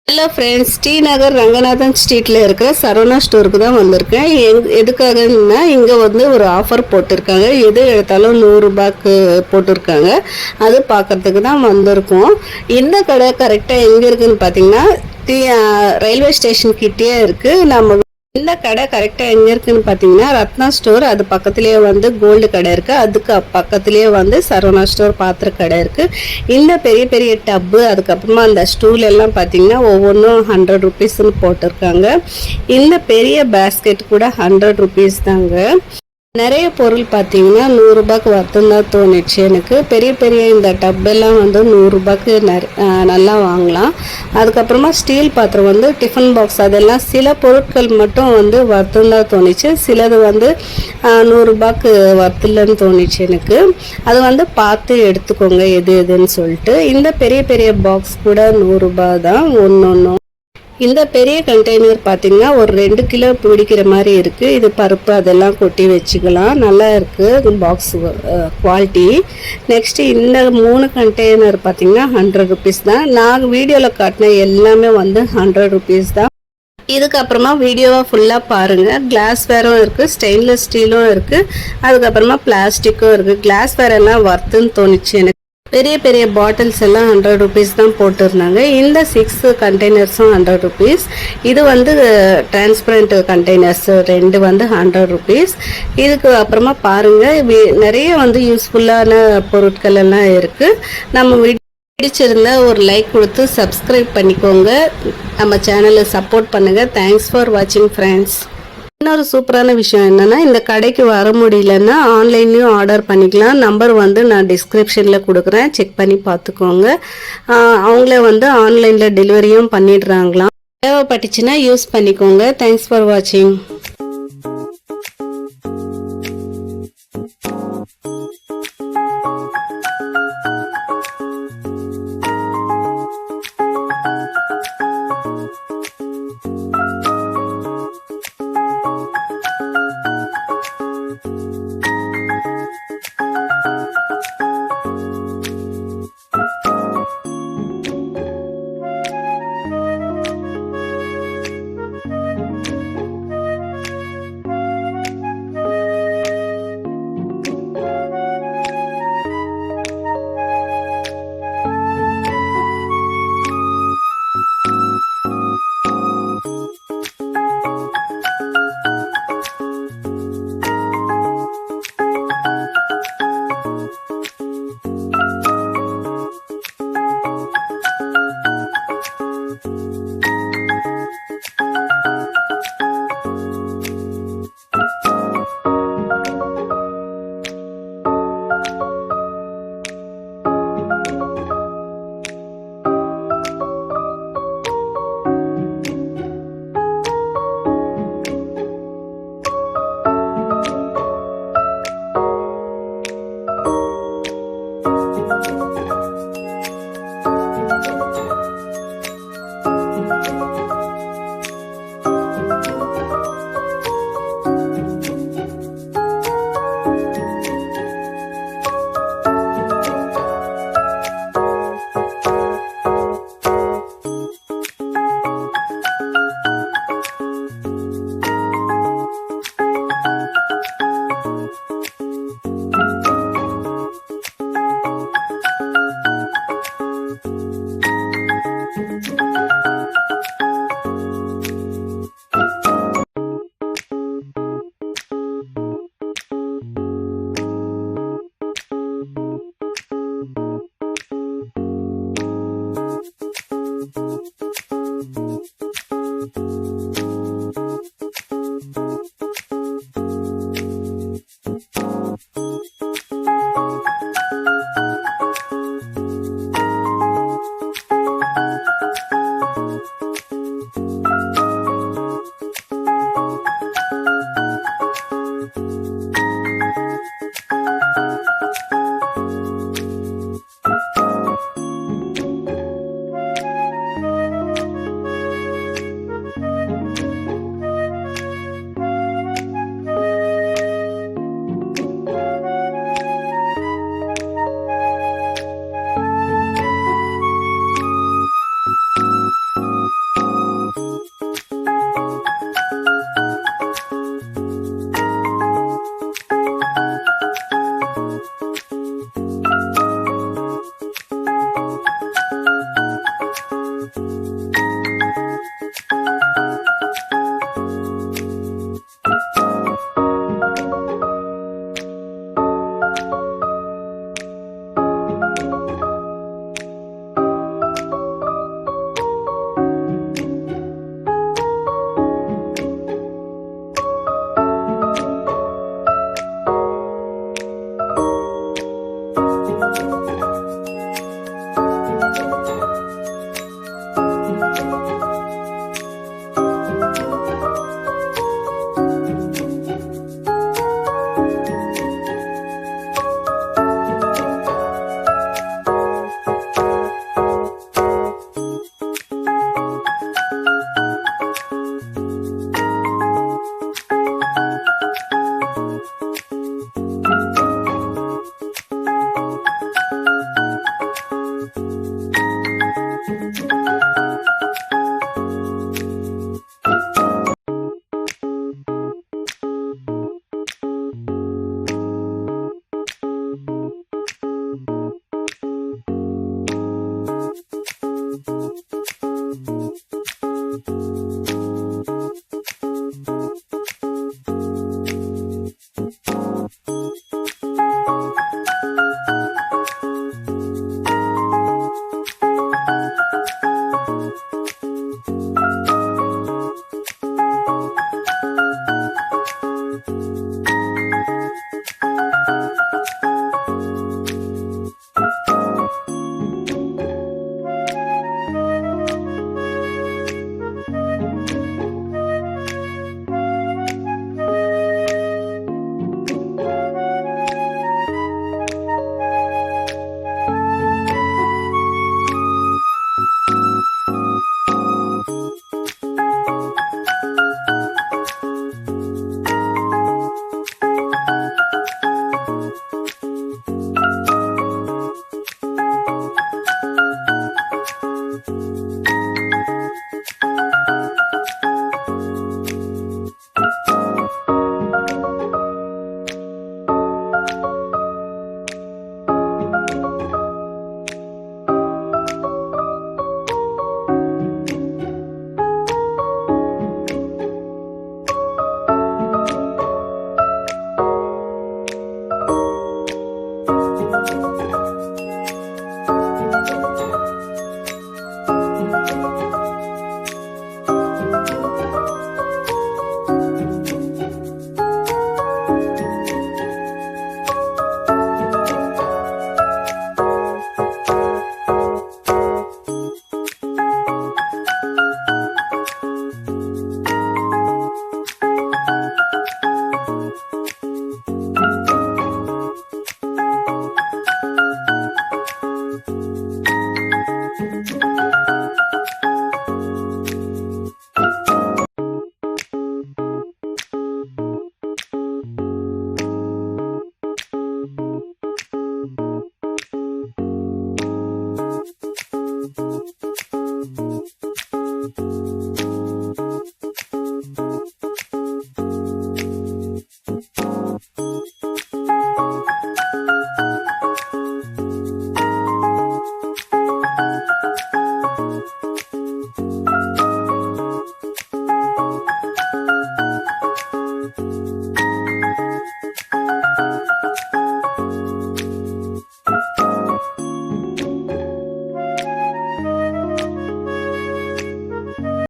Hello friends, D நகர் ரங்கநாதன் ஸ்ட்ரீட்டில் இருக்கிற சரவணா ஸ்டோருக்கு தான் வந்திருக்கேன். எதுக்காகன்னா இங்கே வந்து ஒரு ஆஃபர் போட்டிருக்காங்க. எது எடுத்தாலும் 100 ரூபாய்க்கு போட்டிருக்காங்க. அது பார்க்கறதுக்கு தான் வந்திருக்கோம். இந்த கடை கரெக்டாக எங்கே இருக்குதுன்னு பார்த்தீங்கன்னா ரயில்வே ஸ்டேஷன் கிட்டே இருக்குது. நம்ம இந்த கடை கரெக்டாக எங்கே இருக்குதுன்னு பார்த்தீங்கன்னா ரத்னா ஸ்டோர், அது பக்கத்துலேயே வந்து கோல்டு கடை இருக்குது. அதுக்கு பக்கத்துலேயே வந்து சரவணா ஸ்டோர் பாத்திர கடை இருக்குது. இந்த பெரிய பெரிய டப்பு, அதுக்கப்புறமா அந்த ஸ்டூல் எல்லாம் பார்த்தீங்கன்னா ஒவ்வொன்றும் 100 ருபீஸ்ன்னு போட்டிருக்காங்க. இந்த பெரிய பேஸ்கெட் கூட 100 ருபீஸ் தாங்க. நிறைய பொருள் பார்த்தீங்கன்னா 100 ரூபாய்க்கு வருத்தம் தான் தோணுச்சு எனக்கு. பெரிய பெரிய இந்த டப்பெல்லாம் வந்து 100 ரூபாய்க்கு நல்லா வாங்கலாம். அதுக்கப்புறமா ஸ்டீல் பாத்திரம் வந்து டிஃபன் பாக்ஸ், அதெல்லாம் சில பொருட்கள் மட்டும் வந்து வருத்தம் தான் தோணுச்சு. சிலது வந்து 100 ரூபாய்க்கு வருத்தில்லன்னு தோணுச்சு எனக்கு. அது வந்து பார்த்து எடுத்துக்கோங்க எது எதுன்னு சொல்லிட்டு. இந்த பெரிய பெரிய பாக்ஸ் கூட 100 ரூபாய் தான் ஒன்று. இந்த பெரிய கண்டெய்னர் பார்த்தீங்கன்னா ஒரு 2 கிலோ பிடிக்கிற மாதிரி இருக்குது. இது பருப்பு அதெல்லாம் கொட்டி வச்சுக்கலாம். நல்லா இருக்குது பாக்ஸ் குவாலிட்டி. நெக்ஸ்ட்டு இந்த 3 கண்டெய்னர் பார்த்தீங்கன்னா 100 ருபீஸ் தான். நான் வீடியோவில் காட்டின எல்லாமே வந்து 100 ருபீஸ் தான். இதுக்கப்புறமா வீடியோவை ஃபுல்லாக பாருங்கள். கிளாஸ் வேரும் இருக்குது, ஸ்டெயின்லெஸ் ஸ்டீலும் இருக்குது, அதுக்கப்புறமா பிளாஸ்டிக்கும் இருக்குது. கிளாஸ் வேர் எல்லாம் வர்த்துன்னு தோணுச்சு எனக்கு. பெரிய பெரிய பாட்டில்ஸ் எல்லாம் 100 ருபீஸ் தான் போட்டிருந்தாங்க. இந்த 6 கண்டெய்னர்ஸும் 100 ருபீஸ். இது வந்து டிரான்ஸ்பரண்ட் கண்டெய்னர்ஸ் 2 வந்து 100 ருபீஸ். இதுக்கு அப்புறமா பாருங்கள், நிறைய வந்து யூஸ்ஃபுல்லான பொருட்கள் எல்லாம் இருக்குது. நம்ம பிடிச்சிருந்தா ஒரு லைக் கொடுத்து சப்ஸ்கிரைப் பண்ணிக்கோங்க. நம்ம சேனலை சப்போர்ட் பண்ணுங்கள். தேங்க்ஸ் ஃபார் வாட்சிங் ஃப்ரெண்ட்ஸ். இன்னொரு சூப்பரான விஷயம் என்னன்னா, இந்த கடைக்கு வர முடியலன்னா ஆன்லைன்லயும் ஆர்டர் பண்ணிக்கலாம். நம்பர் வந்து நான் டிஸ்கிரிப்ஷன்ல கொடுக்குறேன், செக் பண்ணி பார்த்துக்கோங்க. அவங்களே வந்து ஆன்லைன்ல டெலிவரியும் பண்ணிடுறாங்களாம். தேவைப்பட்டுச்சுன்னா யூஸ் பண்ணிக்கோங்க. தேங்க்ஸ் ஃபார் வாட்சிங்.